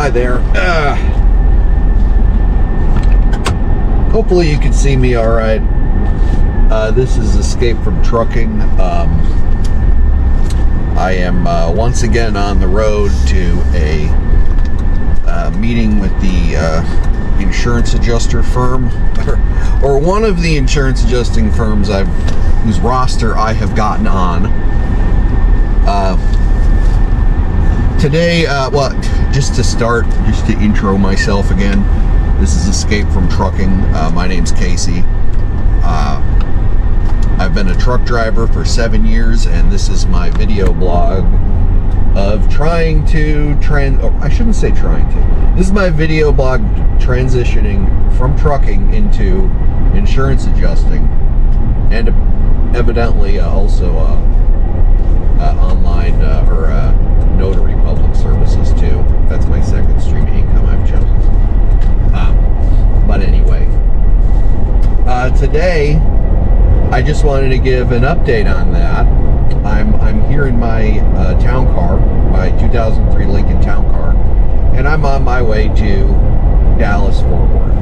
Hi there. Hopefully you can see me all right. This is Escape from Trucking. I am once again on the road to a meeting with the insurance adjuster firm, or one of the insurance adjusting firms whose roster I have gotten on. Today, just to intro myself again, this is Escape from Trucking. My name's Casey. I've been a truck driver for 7 years, and this is my video blog of trying to this is my video blog transitioning from trucking into insurance adjusting, and evidently also online or notary public services too. That's my second stream of income I've chosen. But anyway, today I just wanted to give an update on that. I'm here in my town car, my 2003 Lincoln town car, and I'm on my way to Dallas Fort Worth.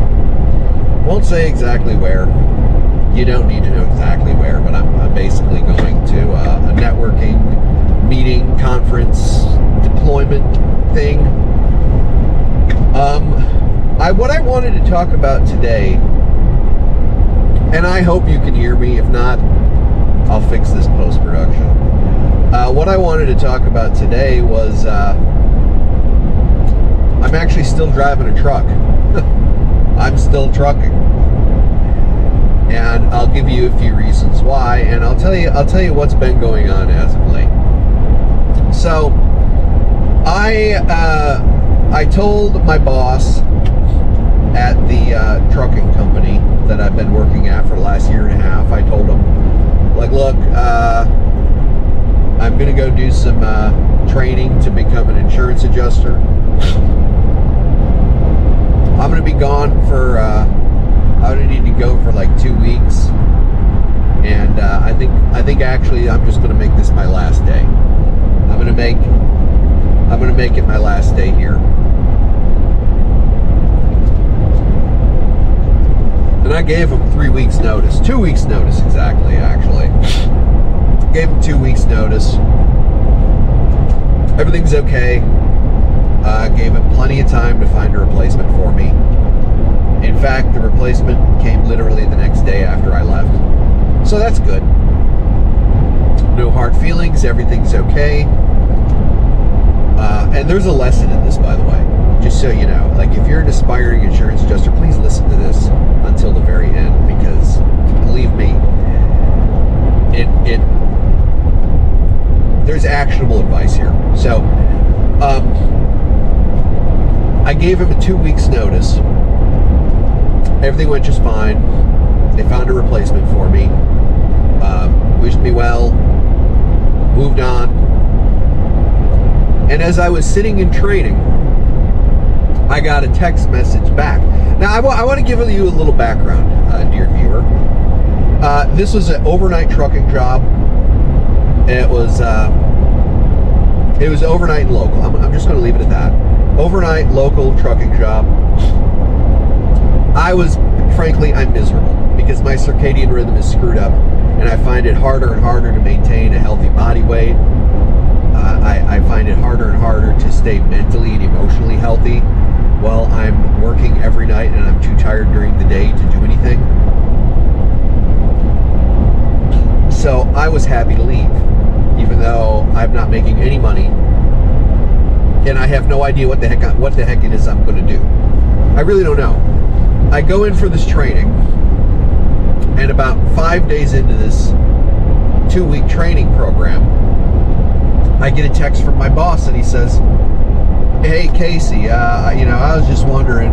Won't say exactly where. You don't need to know exactly where, but I'm basically going to a networking meeting, conference, deployment thing. What I wanted to talk about today, and I hope you can hear me. If not, I'll fix this post-production. What I wanted to talk about today was I'm actually still driving a truck. I'm still trucking. And I'll give you a few reasons why, and I'll tell you what's been going on as of late. So, I told my boss at the trucking company that I've been working at for the last year and a half. I told him, like, look, I'm gonna go do some training to become an insurance adjuster. I'm gonna be gone for I would need to go for like 2 weeks, and I think actually I'm just gonna make this my last day. I'm gonna make it my last day here. And I gave him 3 weeks notice, 2 weeks notice exactly, actually. Gave him 2 weeks notice. Everything's okay. Gave him plenty of time to find a replacement for me. In fact, the replacement came literally the next day after I left. So that's good. No hard feelings, everything's okay. And there's a lesson in this, by the way, just so you know. Like, if you're an aspiring insurance adjuster, please listen to this until the very end, because believe me, there's actionable advice here. So, I gave him a 2 weeks notice. Everything went just fine. They found a replacement for me. Wished me well. Moved on. And as I was sitting in training, I got a text message back. Now, I want to give you a little background, dear viewer. This was an overnight trucking job. It was overnight and local. I'm just going to leave it at that. Overnight local trucking job. I'm miserable because my circadian rhythm is screwed up, and I find it harder and harder to maintain a healthy body weight. I find it harder and harder to stay mentally and emotionally healthy while I'm working every night and I'm too tired during the day to do anything. So I was happy to leave, even though I'm not making any money, and I have no idea what the heck it is I'm going to do. I really don't know. I go in for this training, and about 5 days into this 2-week training program, I get a text from my boss, and he says, "Hey, Casey, I was just wondering,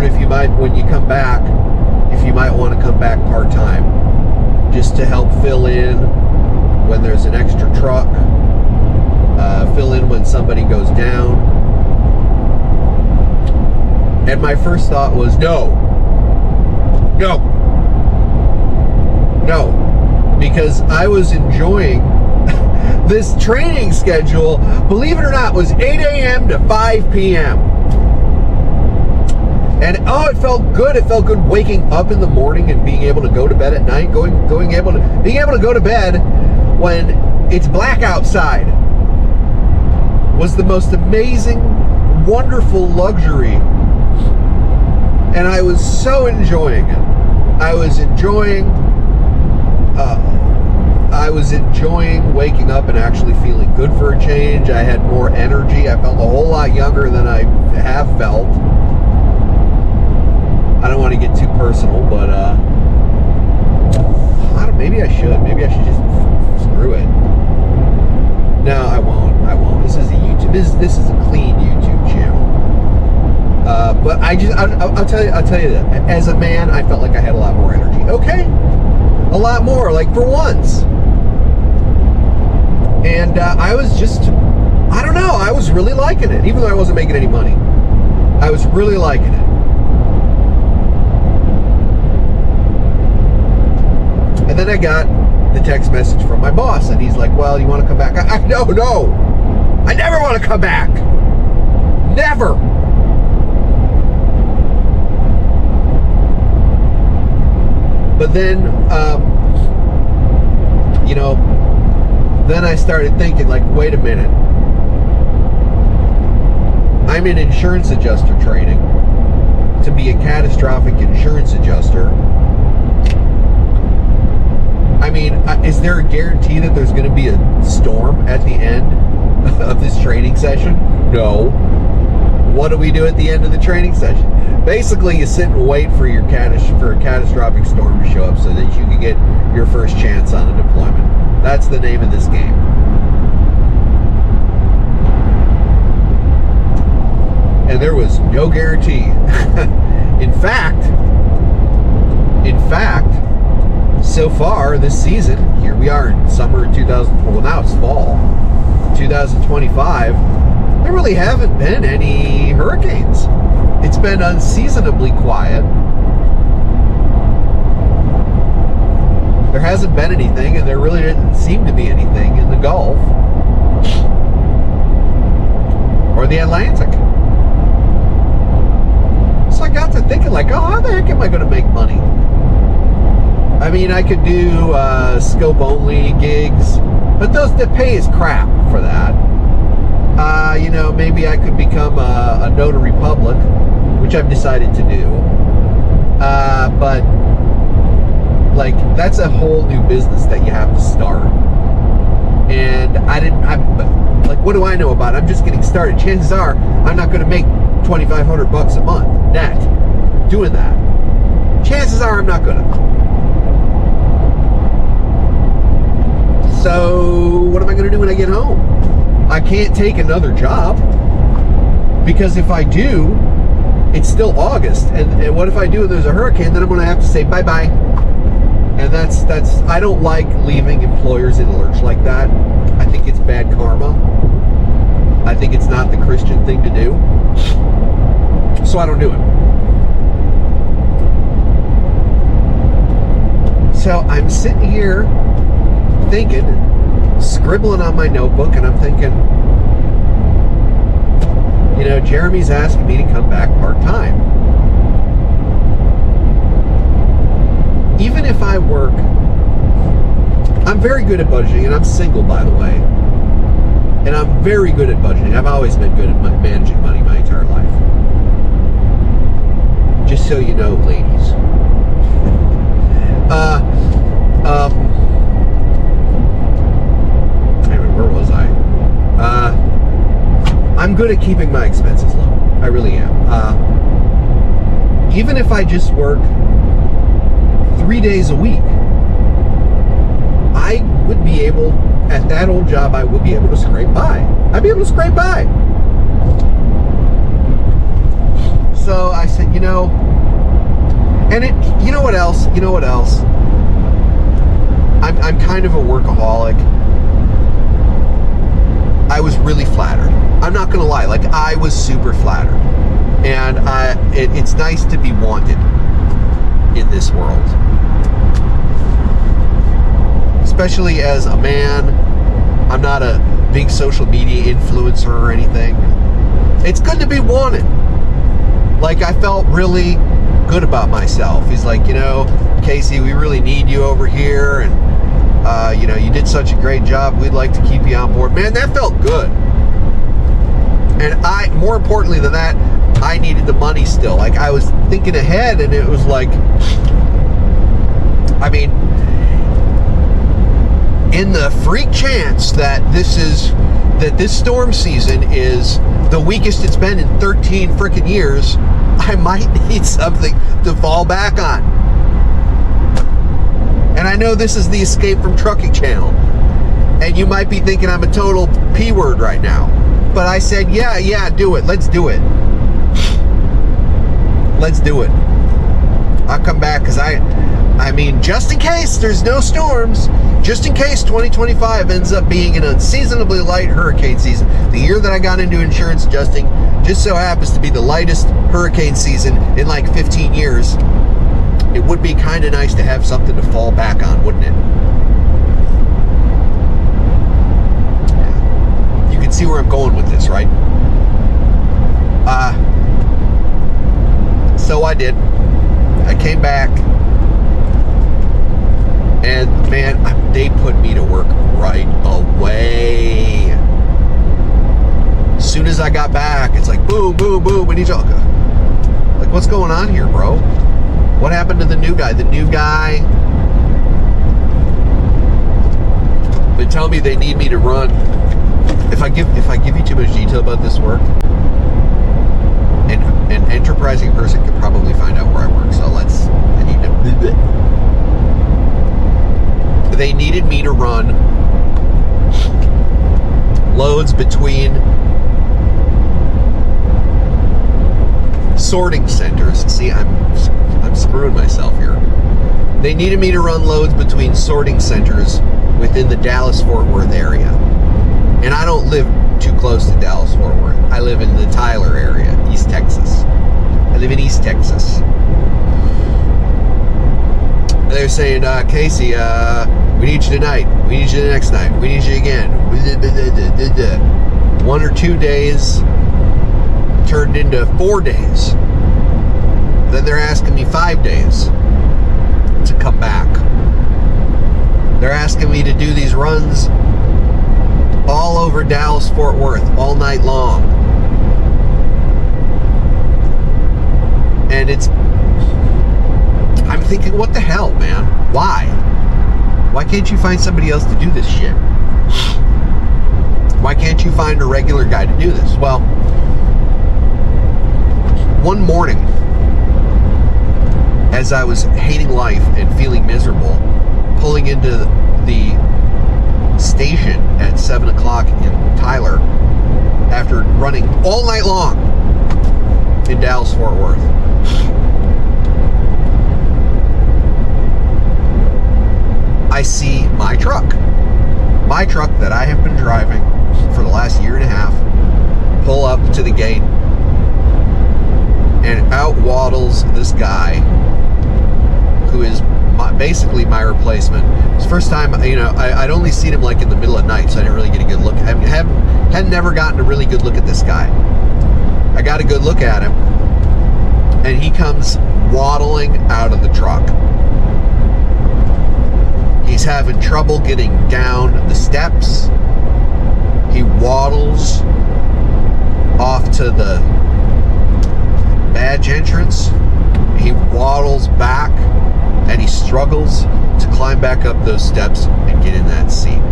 if you might, when you come back, if you might want to come back part-time, just to help fill in when there's an extra truck, fill in when somebody goes down." And my first thought was, no, because I was enjoying this training schedule, believe it or not, was 8 a.m. to 5 p.m. And it felt good. It felt good waking up in the morning and being able to go to bed at night, being able to go to bed when it's black outside was the most amazing, wonderful luxury. And I was so enjoying it. I was enjoying waking up and actually feeling good for a change. I had more energy. I felt a whole lot younger than I have felt. I don't want to get too personal, but maybe I should. Maybe I should just screw it. No, I won't. This is a YouTube. This is a clean YouTube channel. But I'll tell you that as a man, I felt like I had a lot more energy. Okay, a lot more, like for once. And I was just, I don't know. I was really liking it, even though I wasn't making any money. I was really liking it. And then I got the text message from my boss, and he's like, well, you want to come back? No, I never want to come back. Never. But then, then I started thinking, like, wait a minute. I'm in insurance adjuster training to be a catastrophic insurance adjuster. I mean, is there a guarantee that there's going to be a storm at the end of this training session? No. What do we do at the end of the training session? Basically, you sit and wait for a catastrophic storm to show up so that you can get your first chance on a deployment. That's the name of this game. And there was no guarantee. In fact, so far this season, here we are in summer of 2000. Well, now it's fall, 2025. There really haven't been any hurricanes. It's been unseasonably quiet. There hasn't been anything, and there really didn't seem to be anything in the Gulf or the Atlantic. So I got to thinking, like, how the heck am I going to make money? I mean, I could do scope-only gigs, but the pay is crap for that. Maybe I could become a notary public, which I've decided to do. But, like, that's a whole new business that you have to start. And what do I know about it? I'm just getting started. Chances are I'm not going to make $2,500 a month net doing that. Chances are I'm not going to. So what am I going to do when I get home? I can't take another job, because if I do, it's still August, and what if I do and there's a hurricane? Then I'm going to have to say bye-bye. And that's I don't like leaving employers in a lurch like that. I think it's bad karma. I think it's not the Christian thing to do. So I don't do it. So I'm sitting here thinking, scribbling on my notebook, and I'm thinking, Jeremy's asking me to come back part-time. Even if I work, I'm very good at budgeting, and I'm single, by the way. And I'm very good at budgeting. I've always been good at managing money my entire life. Just so you know, ladies. Anyway, where was I? I'm good at keeping my expenses low. I really am. Even if I just work 3 days a week, I would be able, at that old job, I would be able to scrape by. I'd be able to scrape by. So I said, you know what else? I'm kind of a workaholic. I was really flattered. I'm not gonna lie, like, I was super flattered. And it's nice to be wanted in this world. Especially as a man I'm not a big social media influencer or anything. It's good to be wanted. Like, I felt really good about myself. He's like, Casey, we really need you over here, and you did such a great job. We'd like to keep you on board. Man, that felt good. And more importantly than that, I needed the money still. Like, I was thinking ahead, and it was like, in the freak chance that this storm season is the weakest it's been in 13 freaking years, I might need something to fall back on. And I know this is the Escape from Trucking channel, and you might be thinking I'm a total P-word right now, but I said, yeah, do it. Let's do it. Let's do it. I'll come back, because just in case there's no storms, just in case 2025 ends up being an unseasonably light hurricane season. The year that I got into insurance adjusting just so happens to be the lightest hurricane season in like 15 years. It would be kind of nice to have something to fall back on, wouldn't it? Yeah. You can see where I'm going with this, right? So I did. I came back, and man, they put me to work right away. As soon as I got back, it's like boom, boom, boom. We need you. Like, what's going on here, bro? What happened to the new guy? The new guy. They tell me they need me to run. If I give you too much detail about this work, an enterprising person could probably find out where I work. So I need to. They needed me to run loads between sorting centers. See, I'm screwing myself here. They needed me to run loads between sorting centers within the Dallas-Fort Worth area. And I don't live too close to Dallas-Fort Worth. I live in the Tyler area, East Texas. I live in East Texas. They're saying, Casey, we need you tonight. We need you the next night. We need you again. 1 or 2 days turned into 4 days. Then they're asking me 5 days to come back. They're asking me to do these runs all over Dallas-Fort Worth all night long. And I'm thinking, what the hell, man? Why? Why can't you find somebody else to do this shit? Why can't you find a regular guy to do this? Well, one morning, as I was hating life and feeling miserable, pulling into the station at 7 o'clock in Tyler after running all night long in Dallas-Fort Worth, I see my truck that I have been driving for the last year and a half pull up to the gate, and out waddles this guy who is basically my replacement. It's the first time, I'd only seen him like in the middle of the night, so I didn't really get a good look. I had never gotten a really good look at this guy. I got a good look at him, and he comes waddling out of the truck. He's having trouble getting down the steps. He waddles off to the badge entrance. He waddles back, and he struggles to climb back up those steps and get in that seat.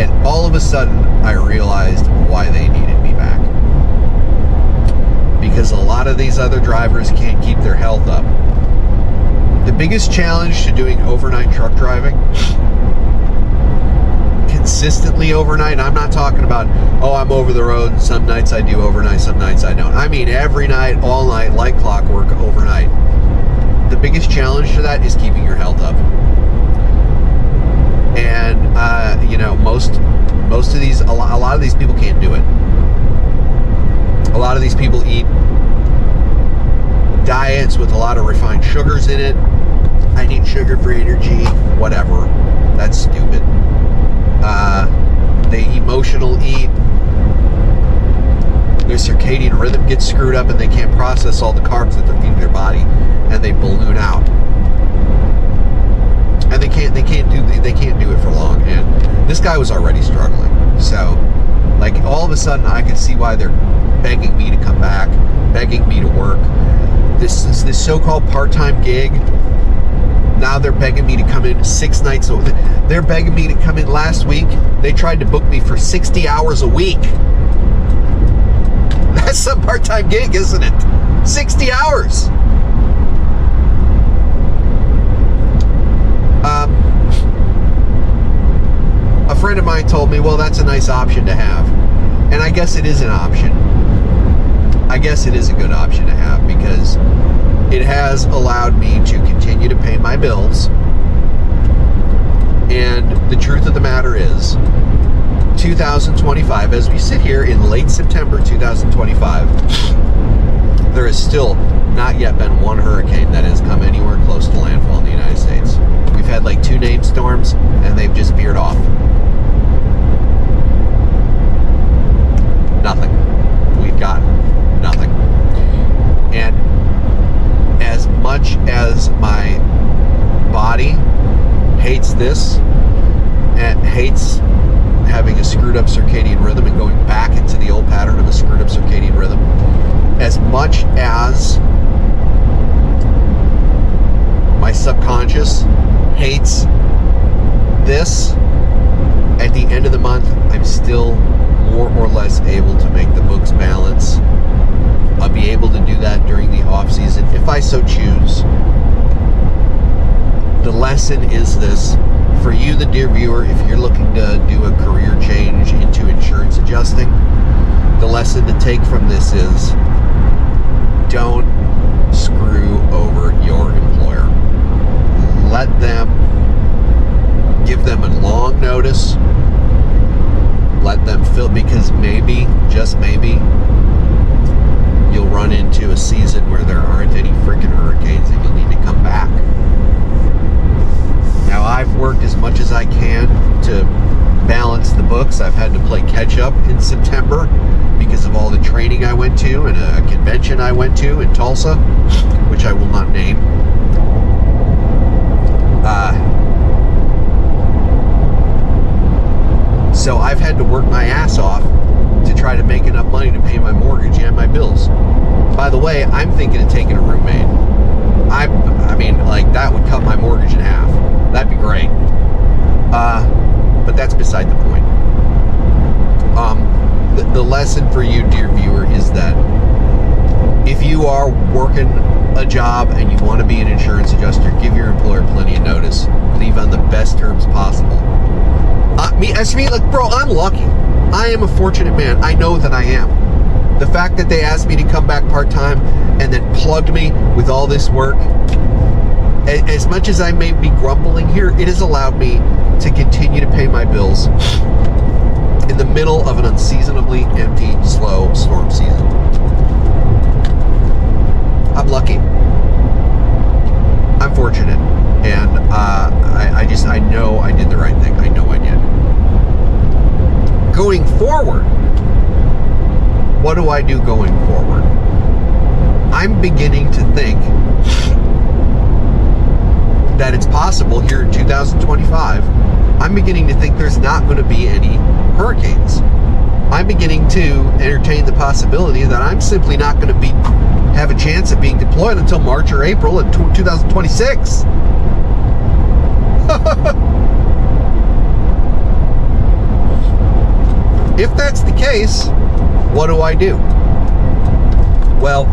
And all of a sudden, I realized why they needed me back. Because a lot of these other drivers can't keep their health up. The biggest challenge to doing overnight truck driving, consistently overnight, I'm not talking about, I'm over the road, and some nights I do overnight, some nights I don't. I mean every night, all night, like clockwork, overnight. The biggest challenge to that is keeping your health up. And, most of these, a lot of these people can't do it. A lot of these people eat diets with a lot of refined sugars in it. I need sugar for energy, whatever. That's stupid. They emotional eat. Their circadian rhythm gets screwed up, and they can't process all the carbs that they're feeding their body, and they balloon out. And they can't do it for long. And this guy was already struggling. So, like, all of a sudden, I could see why they're begging me to come back, begging me to work. This so-called part-time gig. Now they're begging me to come in 6 nights a week. They're begging me to come in last week. They tried to book me for 60 hours a week. That's some part-time gig, isn't it? 60 hours. A friend of mine told me, well, that's a nice option to have. And I guess it is an option. I guess it is a good option to have, because it has allowed me to continue to pay my bills. And the truth of the matter is, 2025, as we sit here in late September 2025, there has still not yet been one hurricane that has come anywhere close to landfall in the United States. We've had like 2 named storms, and they've just veered off. Nothing. We've gotten nothing. And as much as my body hates this and hates having a screwed up circadian rhythm and going back into the old pattern of a screwed up circadian rhythm, as much as my subconscious hates this, at the end of the month, I'm still more or less able to make the books balance. I'll be able to do that during the off season if I so choose. The lesson is this: for you, the dear viewer, if you're looking to do a career change into insurance adjusting, the lesson to take from this is, don't screw over your employer. Let them, give them a long notice. Let them fill, because maybe, just maybe, you'll run into a season where there aren't any freaking hurricanes and you'll need to come back. Now, I've worked as much as I can to balance the books. I've had to play catch up in September because of all the training I went to and a convention I went to in Tulsa, which I will not name. So I've had to work my ass off to try to make enough money to pay my mortgage and my bills. By the way, I'm thinking of taking a roommate. I mean, like, that would cut my mortgage in half. That'd be great. But that's beside the point. The lesson for you, dear viewer, is that if you are working a job and you want to be an insurance adjuster, give your employer plenty of notice. Leave on the best terms possible. Like, bro, I'm lucky. I am a fortunate man. I know that I am. The fact that they asked me to come back part-time and then plugged me with all this work, as much as I may be grumbling here, it has allowed me to continue to pay my bills in the middle of an unseasonably empty, slow storm season. I'm lucky. I'm fortunate. And I know I did the right thing. I know I did. Going forward, what do I do going forward? I'm beginning to think that it's possible here in 2025. I'm beginning to think there's not going to be any hurricanes. I'm beginning to entertain the possibility that I'm simply not going to have a chance of being deployed until March or April of 2026. If that's the case, what do I do? Well,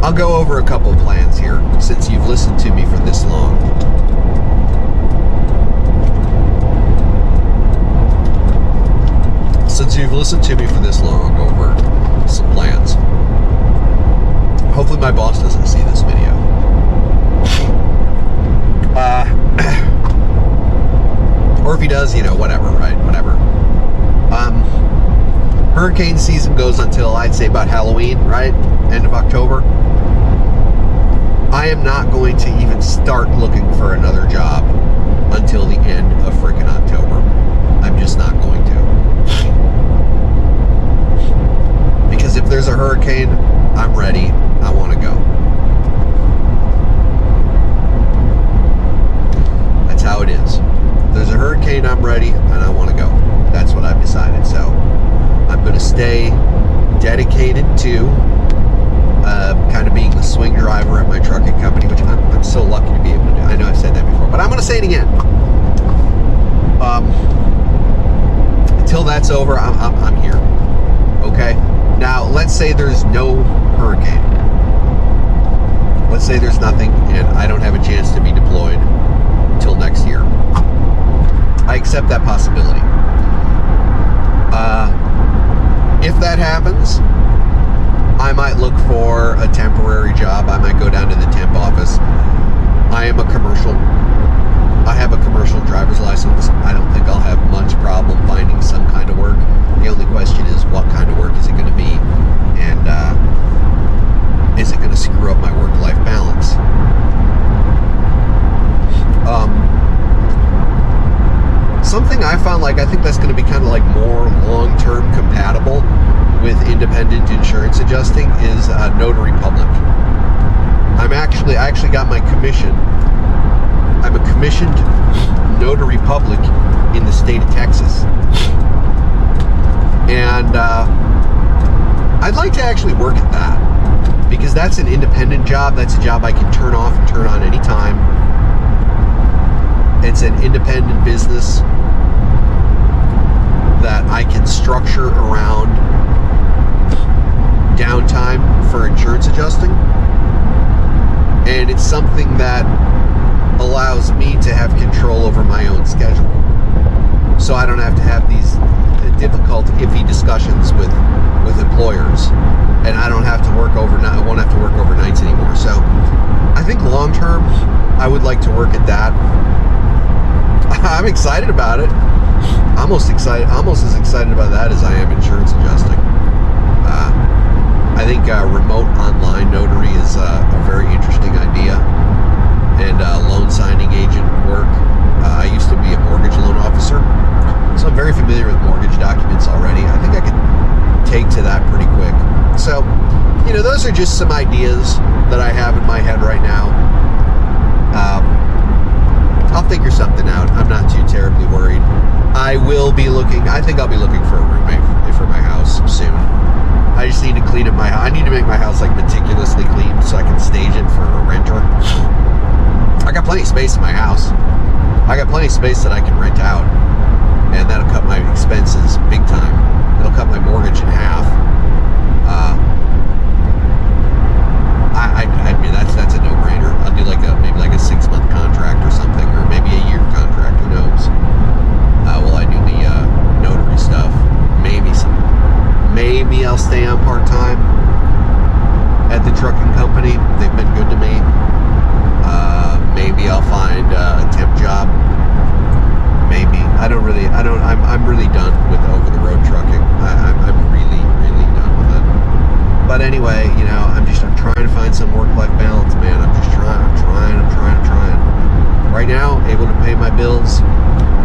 I'll go over a couple plans here since you've listened to me for this long. Since you've listened to me for this long, I'll go over some plans. Hopefully my boss doesn't see this video. Or if he does, whatever, right? Whatever. Hurricane season goes until, I'd say, about Halloween, right? End of October. I am not going to even start looking for another job gravitated to kind of being the swing driver at my trucking company, which I'm so lucky to be able to do. I know I've said that before, but I'm going to say it again. Until that's over, I'm here. Okay? Now, let's say there's no hurricane. Let's say there's nothing and I don't have a chance to be deployed until next year. I accept that possibility. If that happens, I might look for a temporary job. I might go down to the temp office. I have a commercial driver's license. I don't think I'll have much problem finding some kind of work. The only question is, what kind of work is it going to be? And is it going to screw up my work-life balance? Something I found, I think that's going to be kind of more long-term compatible with independent insurance adjusting is notary public. I actually got my commission. I'm a commissioned notary public in the state of Texas. And I'd like to actually work at that, because that's an independent job. That's a job I can turn off and turn on anytime. It's an independent business that I can structure around downtime for insurance adjusting. And it's something that allows me to have control over my own schedule. So I don't have to have these difficult, iffy discussions with employers. And I don't have to work overnight. I won't have to work overnights anymore. So I think long term, I would like to work at that. I'm excited about it. Almost as excited about that as I am insurance adjusting. I think remote online notary is a very interesting idea, and loan signing agent work. I used to be a mortgage loan officer, so I'm very familiar with mortgage documents already. I think I could take to that pretty quick. So, those are just some ideas that I have in my head right now. I'll figure something out. I'm not too terribly worried. I think I'll be looking for a roommate for my house soon. I just need to clean up my house. I need to make my house meticulously clean so I can stage it for a renter. I got plenty of space in my house. I got plenty of space that I can rent out, and that'll cut my expenses big time. It'll cut my mortgage in half. I mean, that's a no-brainer. I'll do maybe a 6-month contract or something, or maybe a year contract. Who knows? While I do the notary stuff, maybe I'll stay on part-time at the trucking company. They've been good to me. Maybe I'll find a temp job. Maybe. I'm really done with over-the-road trucking. I'm really, really done with it. But anyway, I'm trying to find some work-life balance, man. I'm trying. Right now, able to pay my bills,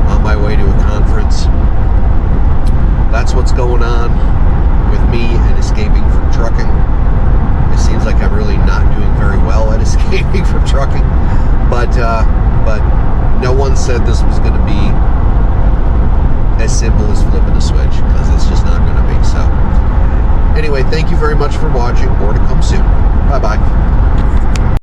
on my way to a conference. That's what's going on with me and escaping from trucking. It seems like I'm really not doing very well at escaping from trucking, but no one said this was going to be as simple as flipping a switch, because it's just not going to be. So anyway, thank you very much for watching. More to come soon. Bye-bye.